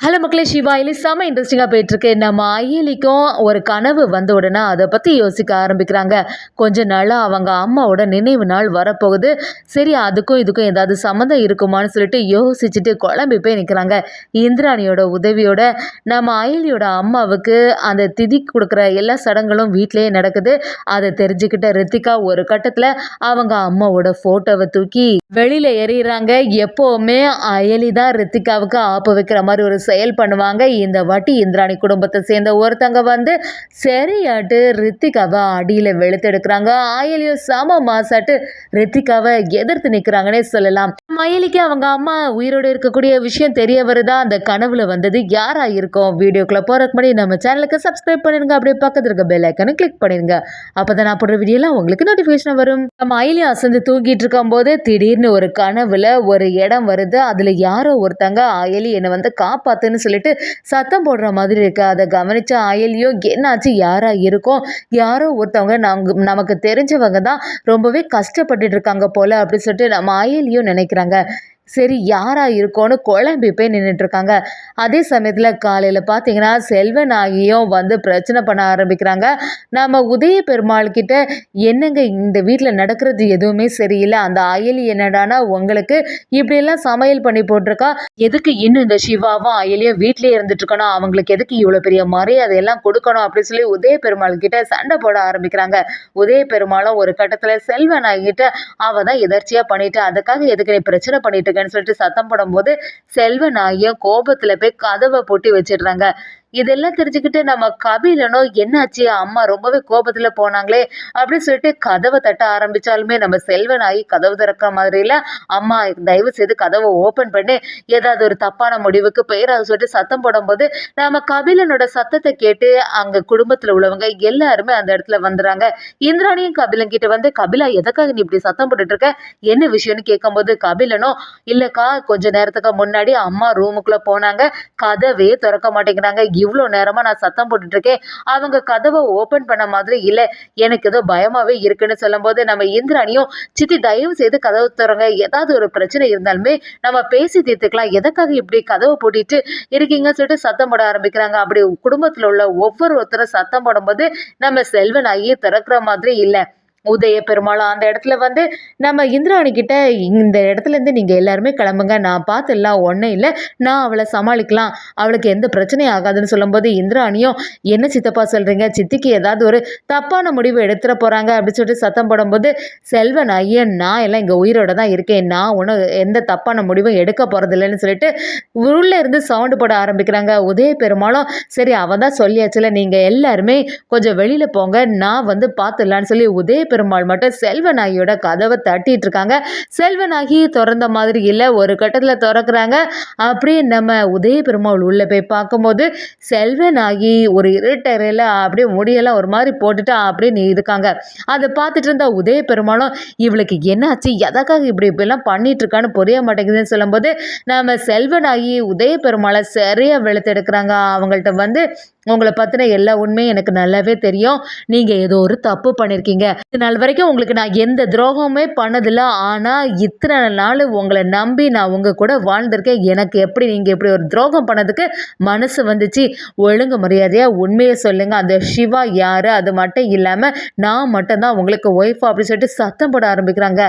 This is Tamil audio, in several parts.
ஹலோ மக்களே, சிவாயிலி செம்ம இன்ட்ரெஸ்டிங்காக போயிட்டுருக்கு. நம்ம அயலிக்கும் ஒரு கனவு வந்த உடனே அதை பற்றி யோசிக்க ஆரம்பிக்கிறாங்க. கொஞ்ச நாளாக அவங்க அம்மாவோட நினைவு நாள் வரப்போகுது. சரி, அதுக்கும் இதுக்கும் ஏதாவது சம்மந்தம் இருக்குமான்னு சொல்லிட்டு யோசிச்சுட்டு குழம்பி போய் நிற்கிறாங்க. இந்திராணியோட உதவியோட நம்ம அயலியோட அம்மாவுக்கு அந்த திதி கொடுக்குற எல்லா சடங்குகளும் வீட்டிலேயே நடக்குது. அதை தெரிஞ்சுக்கிட்ட ரித்திகா ஒரு கட்டத்தில் அவங்க அம்மாவோட ஃபோட்டோவை தூக்கி வெளியில் எறிகிறாங்க. எப்போவுமே அயலி தான் ரித்திகாவுக்கு ஆப்பு வைக்கிற மாதிரி ஒரு செயல் பண்ணுவாங்க. இந்த வாட்டி இந்திராணி குடும்பத்தை சேர்ந்த ஒருத்தங்க வந்து சரியாட்டு ரித்திகாவை அடியில் வெளுத்தெடுக்கிறாங்க. அயலியும் சம மாசாட்டு ரித்திகாவை எதிர்த்து நிற்கிறாங்கன்னே சொல்லலாம். அயலிக்கு அவங்க அம்மா உயிரோடு இருக்கக்கூடிய விஷயம் தெரிய வருதா? அந்த கனவுல வந்தது யாரா இருக்கும்? வீடியோக்குள்ள போறதுக்கு முன்னாடி நம்ம சேனலுக்கு சப்ஸ்கிரைப் பண்ணிருங்க. அப்படியே பக்கத்துல இருக்க பெல் ஐக்கானை கிளிக் பண்ணிருங்க. அப்பதான் நான் போடுற வீடியோலாம் உங்களுக்கு நோட்டிபிகேஷன் வரும். நம்ம அயலி அசந்து தூங்கிட்டு இருக்கும் போது திடீர்னு ஒரு கனவுல ஒரு இடம் வருது. அதுல யாரோ ஒருத்தங்க அயலி என்னை வந்து காப்பாத்துன்னு சொல்லிட்டு சத்தம் போடுற மாதிரி இருக்கு. அதை கவனிச்ச அயலியோ என்னாச்சு, யாரா இருக்கும், யாரோ ஒருத்தவங்க நமக்கு தெரிஞ்சவங்க தான் ரொம்பவே கஷ்டப்பட்டுட்டு இருக்காங்க போல அப்படின்னு சொல்லிட்டு நம்ம அயலியும் நினைக்கிறாங்க. சரி, யாரா இருக்கோன்னு குழம்பி போய் நின்றுட்டு இருக்காங்க. அதே சமயத்தில் காலையில் பார்த்தீங்கன்னா செல்வநாயகியும் வந்து பிரச்சனை பண்ண ஆரம்பிக்கிறாங்க. நம்ம உதய பெருமாள் கிட்ட என்னங்க இந்த வீட்டில் நடக்கிறது எதுவுமே சரியில்லை, அந்த அயலி என்னடானா உங்களுக்கு இப்படியெல்லாம் சமையல் பண்ணி போட்டிருக்கா, எதுக்கு இன்னும் இந்த சிவாவும் அயலியும் வீட்டிலே இருந்துட்டு இருக்கணும், அவங்களுக்கு எதுக்கு இவ்வளோ பெரிய மரியாதையெல்லாம் கொடுக்கணும் அப்படின்னு சொல்லி உதய பெருமாள் கிட்ட சண்டை போட ஆரம்பிக்கிறாங்க. உதய பெருமாளும் ஒரு கட்டத்தில் செல்வநாயகிட்ட அவ தான் எதர்ச்சியாக பண்ணிட்டு அதுக்காக எதுக்கு நீ பிரச்சனை பண்ணிட்டு சொல்லிட்டு சத்தம் போடும்போது செல்வநாயகியும் கோபத்துல போய் கதவை பூட்டி வச்சிடுறாங்க. இதெல்லாம் தெரிஞ்சுக்கிட்டு நம்ம கபிலனோ என்னாச்சு, அம்மா ரொம்பவே கோபத்துல போனாங்களே அப்படின்னு சொல்லிட்டு கதவை தட்ட ஆரம்பிச்சாலுமே நம்ம செல்வனாகி கதவு திறக்கிற மாதிரி இல்ல. அம்மா தயவு செய்து கதவை ஓபன் பண்ணி ஏதாவது ஒரு தப்பான முடிவுக்கு பெயராக சொல்லிட்டு சத்தம் போடும்போது நம்ம கபிலனோட சத்தத்தை கேட்டு அங்க குடும்பத்துல உள்ளவங்க எல்லாருமே அந்த இடத்துல வந்துடுறாங்க. இந்திராணியும் கபிலன் கிட்ட வந்து, கபிலா எதுக்காக நீ இப்படி சத்தம் போட்டுட்டு இருக்க, என்ன விஷயம்னு கேட்கும்போது கபிலனோ, இல்லக்கா கொஞ்ச நேரத்துக்கு முன்னாடி அம்மா ரூமுக்குள்ள போனாங்க, கதவே திறக்க மாட்டேங்கிறாங்க, இவ்வளோ நேரமா நான் சத்தம் போட்டுட்டு இருக்கேன், அவங்க கதவை ஓபன் பண்ண மாதிரி இல்லை, எனக்கு ஏதோ பயமாவே இருக்குன்னு சொல்லும் போது நம்ம இந்திராணியும், சித்தி தயவு செய்து கதவு திறங்க, ஏதாவது ஒரு பிரச்சனை இருந்தாலுமே நம்ம பேசி தீர்த்துக்கலாம், எதற்காக இப்படி கதவை போட்டிட்டு இருக்கீங்கன்னு சொல்லிட்டு சத்தம் போட ஆரம்பிக்கிறாங்க. அப்படி குடும்பத்துல உள்ள ஒவ்வொருத்தரும் சத்தம் போடும்போது நம்ம செல்வனாகி திறக்கிற மாதிரி இல்லை. உதய பெருமாளும் அந்த இடத்துல வந்து நம்ம இந்திராணி கிட்ட, இந்த இடத்துல இருந்து நீங்க எல்லாருமே கிளம்புங்க, நான் பார்த்துடலாம், ஒன்றும் இல்லை, நான் அவளை சமாளிக்கலாம், அவளுக்கு எந்த பிரச்சனையும் ஆகாதுன்னு சொல்லும்போது இந்திராணியும், என்ன சித்தப்பா சொல்றீங்க, சித்திக்கு ஏதாவது ஒரு தப்பான முடிவு எடுத்துட போறாங்க அப்படின்னு சொல்லிட்டு சத்தம் போடும்போது செல்வன் ஐயன், நான் எல்லாம் இங்க உயிரோட தான் இருக்கேன், நான் ஒன்றும் எந்த தப்பான முடிவும் எடுக்க போறதில்லைன்னு சொல்லிட்டு உள்ள இருந்து சவுண்டு போட ஆரம்பிக்கிறாங்க. உதய பெருமாளும், சரி அவன் தான் சொல்லியாச்சுல, நீங்க எல்லாருமே கொஞ்சம் வெளியில போங்க, நான் வந்து பார்த்துடலான்னு சொல்லி உதய பெருமாள் மட்டும் செல்வநாயகியோட கதவை தட்டிட்டு இருக்காங்க. செல்வநாயகி திறந்த மாதிரி இல்லை, ஒரு கட்டத்தில் திறக்கிறாங்க. அப்படியே நம்ம உதய பெருமாள் உள்ள போய் பார்க்கும்போது செல்வநாயகி ஒரு இருட்டறையில் அப்படியே முடியெல்லாம் ஒரு மாதிரி போட்டுட்டு அப்படியே இருக்காங்க. அதை பார்த்துட்டு இருந்த உதய பெருமாளும், இவளுக்கு என்னாச்சு, எதற்காக இப்படிலாம் பண்ணிட்டு இருக்கான்னு புரிய மாட்டேங்குதுன்னு சொல்லும்போது நம்ம செல்வநாயகி உதய பெருமாளை சரியா வெளுத்தெடுக்கிறாங்க. அவங்கள்ட்ட வந்து, உங்களை பற்றின எல்லா உண்மையும் எனக்கு நல்லாவே தெரியும், நீங்கள் ஏதோ ஒரு தப்பு பண்ணியிருக்கீங்க, இது நாள் வரைக்கும் உங்களுக்கு நான் எந்த துரோகமுமே பண்ணதில்லை, ஆனால் இத்தனை நாள் உங்களை நம்பி நான் உங்கள் கூட வாழ்ந்திருக்கேன், எனக்கு எப்படி நீங்கள் இப்படி ஒரு துரோகம் பண்ணதுக்கு மனசு வந்துச்சு, ஒழுங்கு மரியாதையாக உண்மையை சொல்லுங்கள், அந்த சிவா யார், அது மட்டும் இல்லாமல் நான் மட்டும்தான் உங்களுக்கு ஒய்ஃபா அப்படின்னு சொல்லிட்டு சத்தம் போட ஆரம்பிக்கிறாங்க.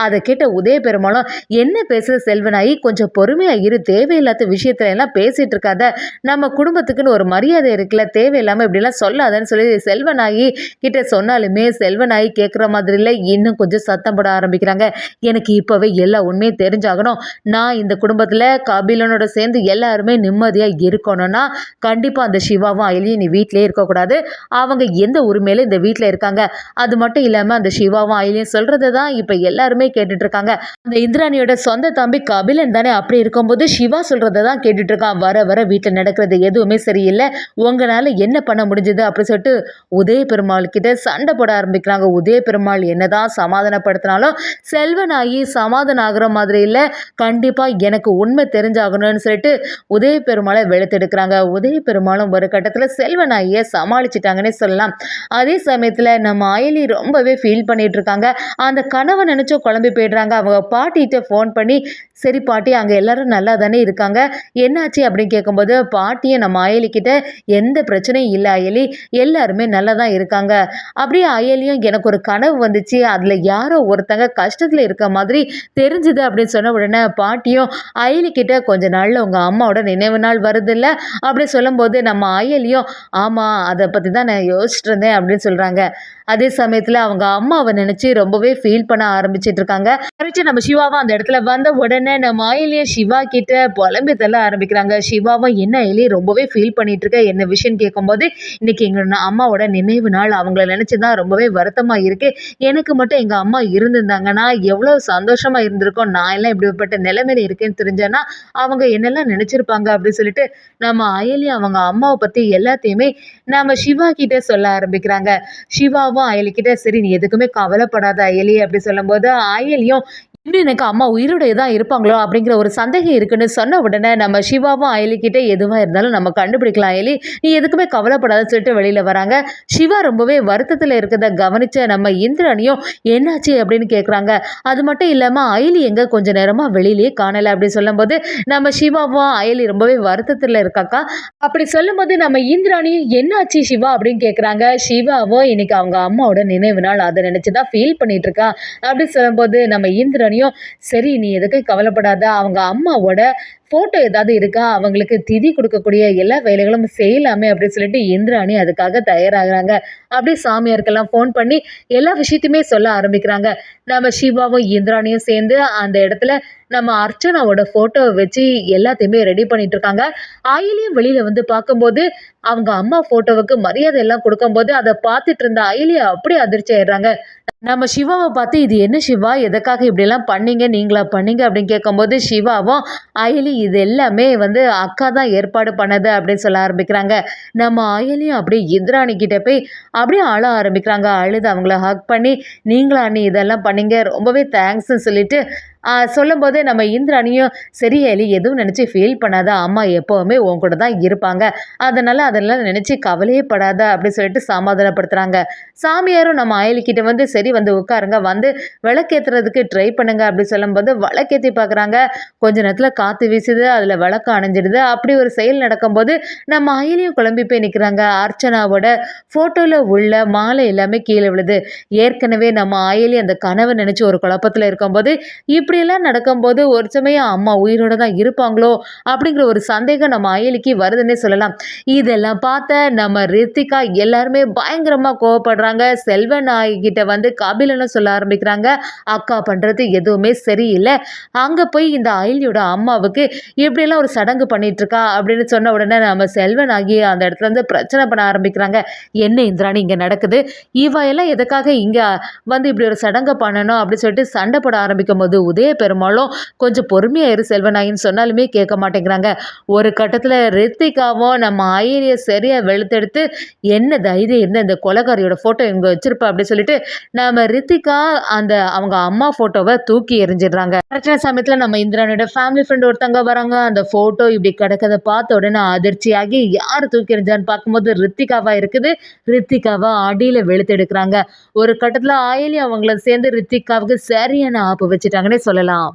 அதை கேட்ட உதய பெருமாளும், என்ன பேசுகிற செல்வனாயி, கொஞ்சம் பொறுமையாக இரு, தேவையில்லாத விஷயத்துல எல்லாம் பேசிகிட்டு இருக்காத, நம்ம குடும்பத்துக்குன்னு ஒரு மரியாதை இருக்குல்ல, தேவையில்லாமல் இப்படிலாம் சொல்லாதன்னு சொல்லி செல்வனாயி கிட்ட சொன்னாலுமே செல்வனாயி கேட்குற மாதிரி இல்லை, இன்னும் கொஞ்சம் சத்தம் போட ஆரம்பிக்கிறாங்க. எனக்கு இப்போவே எல்லா உண்மையும் தெரிஞ்சாகணும், நான் இந்த குடும்பத்தில் கபிலனோட சேர்ந்து எல்லாருமே நிம்மதியாக இருக்கணும்னா கண்டிப்பாக அந்த சிவாவும் அயலியும் நீ வீட்டிலே இருக்கக்கூடாது, அவங்க எந்த உரிமையில இந்த வீட்டில் இருக்காங்க, அது மட்டும் இல்லாமல் அந்த சிவாவும் அயலியும் சொல்கிறது தான் இப்போ எல்லாருமே கேட்டுட்டு இருக்காங்க. அந்த இந்திராணியோட சொந்த தம்பி கபிலன் தானே, அப்படி இருக்கும்போது சிவா சொல்கிறத தான் கேட்டுட்டு இருக்கான், வர வர வீட்டில் நடக்கிறது எதுவுமே சரியில்லை, உங்கள் உங்களால என்ன பண்ண முடிஞ்சது அப்படி சொல்லிட்டு உதய பெருமாள் கிட்ட சண்டை போட ஆரம்பிக்கிறாங்க. உதய பெருமாள் என்னதான் சமாதானப்படுத்தினாலும் செல்வனாகி சமாதானம் ஆகுற மாதிரி இல்ல. கண்டிப்பா எனக்கு உண்மை தெரிஞ்சாகணும்னு சொல்லிட்டு உதய பெருமாளை வெளுத்தெடுக்கிறாங்க. உதய பெருமாளும் ஒரு கட்டத்துல செல்வனாகிய சமாளிச்சிட்டாங்கன்னே சொல்லலாம். அதே சமயத்துல நம்ம அயலி ரொம்பவே ஃபீல் பண்ணிட்டு இருக்காங்க. அந்த கனவை நினைச்சும் குழம்பி போயிடுறாங்க. அவங்க பாட்டிகிட்ட ஃபோன் பண்ணி சரி பாட்டி அங்கே எல்லாரும் நல்லா தானே இருக்காங்க, என்னாச்சு அப்படின்னு கேட்கும்போது பாட்டியும் நம்ம அயலிக்கிட்ட எந்த பிரச்சனையும் இல்லை அயலி, எல்லாருமே நல்லா தான் இருக்காங்க. அப்படியே அயலியும் எனக்கு ஒரு கனவு வந்துச்சு, அதில் யாரோ ஒருத்தங்க கஷ்டத்தில் இருக்க மாதிரி தெரிஞ்சுது அப்படின்னு சொன்ன உடனே பாட்டியும் அயலிக்கிட்ட கொஞ்ச நாளில் உங்கள் அம்மாவோட நினைவு நாள் வருது இல்லை அப்படின்னு சொல்லும்போது நம்ம அயலியும் ஆமாம் அதை பற்றி தான் நான் யோசிச்சுட்டு இருந்தேன் அப்படின்னு சொல்கிறாங்க. அதே சமயத்தில் அவங்க அம்மாவை நினச்சி ரொம்பவே ஃபீல் பண்ண ஆரம்பிச்சிட்டு இருக்காங்க. கரெக்டாக நம்ம சிவாவும் அந்த இடத்துல வந்த உடனே நம்ம அயலியை சிவா கிட்ட புலம்பி தள்ள ஆரம்பிக்கிறாங்க. சிவாவும் என்ன அயலி ரொம்பவே ஃபீல் பண்ணிட்டு இருக்க, என்ன விஷயம் கேட்கும்போது இன்னைக்கு எங்கள் அம்மாவோட நினைவு நாள், அவங்கள நினச்சி தான் ரொம்பவே வருத்தமாக இருக்கு. எனக்கு மட்டும் எங்கள் அம்மா இருந்திருந்தாங்கன்னா எவ்வளோ சந்தோஷமாக இருந்திருக்கும், நான் எல்லாம் இப்படிப்பட்ட நிலைமையில இருக்கேன்னு தெரிஞ்சேன்னா அவங்க என்னெல்லாம் நினச்சிருப்பாங்க அப்படின்னு சொல்லிட்டு நம்ம அயலி அவங்க அம்மாவை பற்றி எல்லாத்தையுமே நம்ம சிவா கிட்ட சொல்ல ஆரம்பிக்கிறாங்க. சிவாவும் அயலிக்கிட்ட சரி நீ எதுக்குமே கவலைப்படாத அயலி அப்படி சொல்லும்போது அயலியும் இன்னும் எனக்கு அம்மா உயிரோட தான் இருப்பாங்களோ அப்படிங்கிற ஒரு சந்தேகம் இருக்குன்னு சொன்ன உடனே நம்ம சிவாவும் அயலிக்கிட்ட எதுவாக இருந்தாலும் நம்ம கண்டுபிடிக்கலாம் அயலி, நீ எதுக்குமே கவலைப்படாதுன்னு சொல்லிட்டு வெளியில் வராங்க. சிவா ரொம்பவே வருத்தத்தில் இருக்கிறத கவனிச்ச நம்ம இந்திரனியும் என்னாச்சு அப்படின்னு கேட்குறாங்க. அது மட்டும் இல்லாமல் அயலி எங்கே கொஞ்ச நேரமாக வெளியிலேயே காணலை அப்படின்னு சொல்லும்போது நம்ம சிவாவும் அயலி ரொம்பவே வருத்தத்தில் இருக்காக்கா அப்படி சொல்லும்போது நம்ம இந்திராணியும் என்னாச்சு சிவா அப்படின்னு கேட்குறாங்க. சிவாவும் இன்னைக்கு அவங்க அம்மாவோட நினைவு நாள், அதை நினச்சி தான் ஃபீல் பண்ணிட்டு இருக்கா அப்படி சொல்லும்போது நம்ம இந்திரன் சரி நீ எதுக்கு கவலைப்படாத, அவங்க அம்மாவோட போட்டோ ஏதாவது இருக்கா, அவங்களுக்கு திதி கொடுக்கக்கூடிய எல்லா வேலைகளும் செய்யலாமே அப்படின்னு சொல்லிட்டு இந்திராணி அதுக்காக தயாராகிறாங்க. அப்படியே சாமியாருக்கெல்லாம் ஃபோன் பண்ணி எல்லா விஷயத்தையுமே சொல்ல ஆரம்பிக்கிறாங்க. நம்ம சிவாவும் இந்திராணியும் சேர்ந்து அந்த இடத்துல நம்ம அர்ச்சனாவோட போட்டோவை வச்சு எல்லாத்தையுமே ரெடி பண்ணிட்டு இருக்காங்க. அயலியும் வெளியில வந்து பார்க்கும்போது அவங்க அம்மா போட்டோவுக்கு மரியாதை எல்லாம் கொடுக்கும்போது அதை பார்த்துட்டு இருந்த அயலியை அப்படியே அதிர்ச்சி ஆயிடுறாங்க. நம்ம சிவாவை பார்த்து இது என்ன சிவா, எதுக்காக இப்படியெல்லாம் பண்ணீங்க, நீங்களா பண்ணீங்க அப்படின்னு கேட்கும்போது சிவாவும் அயலி இது எல்லாமே வந்து அக்கா தான் ஏற்பாடு பண்ணது அப்படின்னு சொல்ல ஆரம்பிக்கிறாங்க. நம்ம அயலியும் அப்படியே இந்திராணி கிட்ட போய் அப்படியே அழ ஆரம்பிக்கிறாங்க. அழுது அவங்கள ஹக் பண்ணி நீங்களா அண்ணி இதெல்லாம் பண்ணீங்க, ரொம்பவே தேங்க்ஸ்ன்னு சொல்லிட்டு சொல்லும்போது நம்ம இந்திராணியும் சரி அயலி எதுவும் நினச்சி ஃபீல் பண்ணாத, அம்மா எப்போவுமே உன் கூட தான் இருப்பாங்க, அதெல்லாம் நினச்சி கவலையே படாத அப்படின்னு சொல்லிட்டு சமாதானப்படுத்துகிறாங்க. சாமியாரும் நம்ம அயலிக்கிட்ட வந்து சரி வந்து உட்காருங்க, வந்து விளக்கேற்றுறதுக்கு ட்ரை பண்ணுங்க அப்படி சொல்லும்போது விளக்கேற்றி பார்க்குறாங்க. கொஞ்ச நேரத்தில் காற்று வீசுது, அதில் விளக்கு அணைஞ்சிடுது. அப்படி ஒரு செயல் நடக்கும்போது நம்ம அயலியும் குழம்பி போய் நிற்கிறாங்க. அர்ச்சனாவோட ஃபோட்டோவில் உள்ள மாலை எல்லாமே கீழே விழுது. ஏற்கனவே நம்ம அயலி அந்த கனவை நினச்சி ஒரு குழப்பத்தில் இருக்கும்போது இப்படியெல்லாம் நடக்கும்போது ஒரு சமயம் அம்மா உயிரோட தான் இருப்பாங்களோ அப்படிங்கிற ஒரு சந்தேகம் நம்ம அயலிக்கு வருதுன்னே சொல்லலாம். இதெல்லாம் பார்த்த நம்ம ரித்திகா எல்லாருமே பயங்கரமாக கோவப்படுறாங்க. செல்வநாயகிட்ட வந்து கபிலன்னு சொல்ல ஆரம்பிக்கிறாங்க. அக்கா பண்ணுறது எதுவுமே சரியில்லை, அங்கே போய் இந்த அயலியோட அம்மாவுக்கு இப்படியெல்லாம் ஒரு சடங்கு பண்ணிட்டு இருக்கா அப்படின்னு சொன்ன உடனே நம்ம செல்வனாகி அந்த இடத்துல இருந்து பிரச்சனை பண்ண ஆரம்பிக்கிறாங்க. என்ன இந்திராணி இங்கே நடக்குது, இவ எல்லாம் எதுக்காக இங்கே வந்து இப்படி ஒரு சடங்கை பண்ணணும் அப்படின்னு சொல்லிட்டு சண்டை போட ஆரம்பிக்கும் போது உதய பெருமாளும் கொஞ்சம் பொறுமையாயிரு செல்வனாயின்னு சொன்னாலுமே கேட்க மாட்டேங்கிறாங்க. ஒரு கட்டத்தில் ரித்திகாவும் நம்ம அயலியை சரியாக வெளுத்தெடுத்து என்ன தைரியம் இருந்த இந்த கொலைகாரியோட ஃபோட்டோ இங்கே வச்சிருப்பா அப்படின்னு சொல்லிட்டு நம்ம ரித்திகா அந்த அவங்க அம்மா ஃபோட்டோவை தூக்கி எறிஞ்சிடுறாங்க. கரெக்டான சமயத்தில் நம்ம இந்திராணியோட ஃபேமிலி ஃப்ரெண்ட் ஒருத்தவங்க வராங்க. அந்த ஃபோட்டோ இப்படி கிடக்கிறத பார்த்த உடனே அதிர்ச்சியாகி யார் தூக்கி எறிஞ்சான்னு பார்க்கும்போது ரித்திகாவாக இருக்குது. ரித்திகாவை அடியில் வெளுத்தெடுக்கிறாங்க. ஒரு கட்டத்தில் அயலி அவங்கள சேர்ந்து ரித்திகாவுக்கு சரியான ஆப்பு வச்சுட்டாங்கன்னே சொல்லலாம்.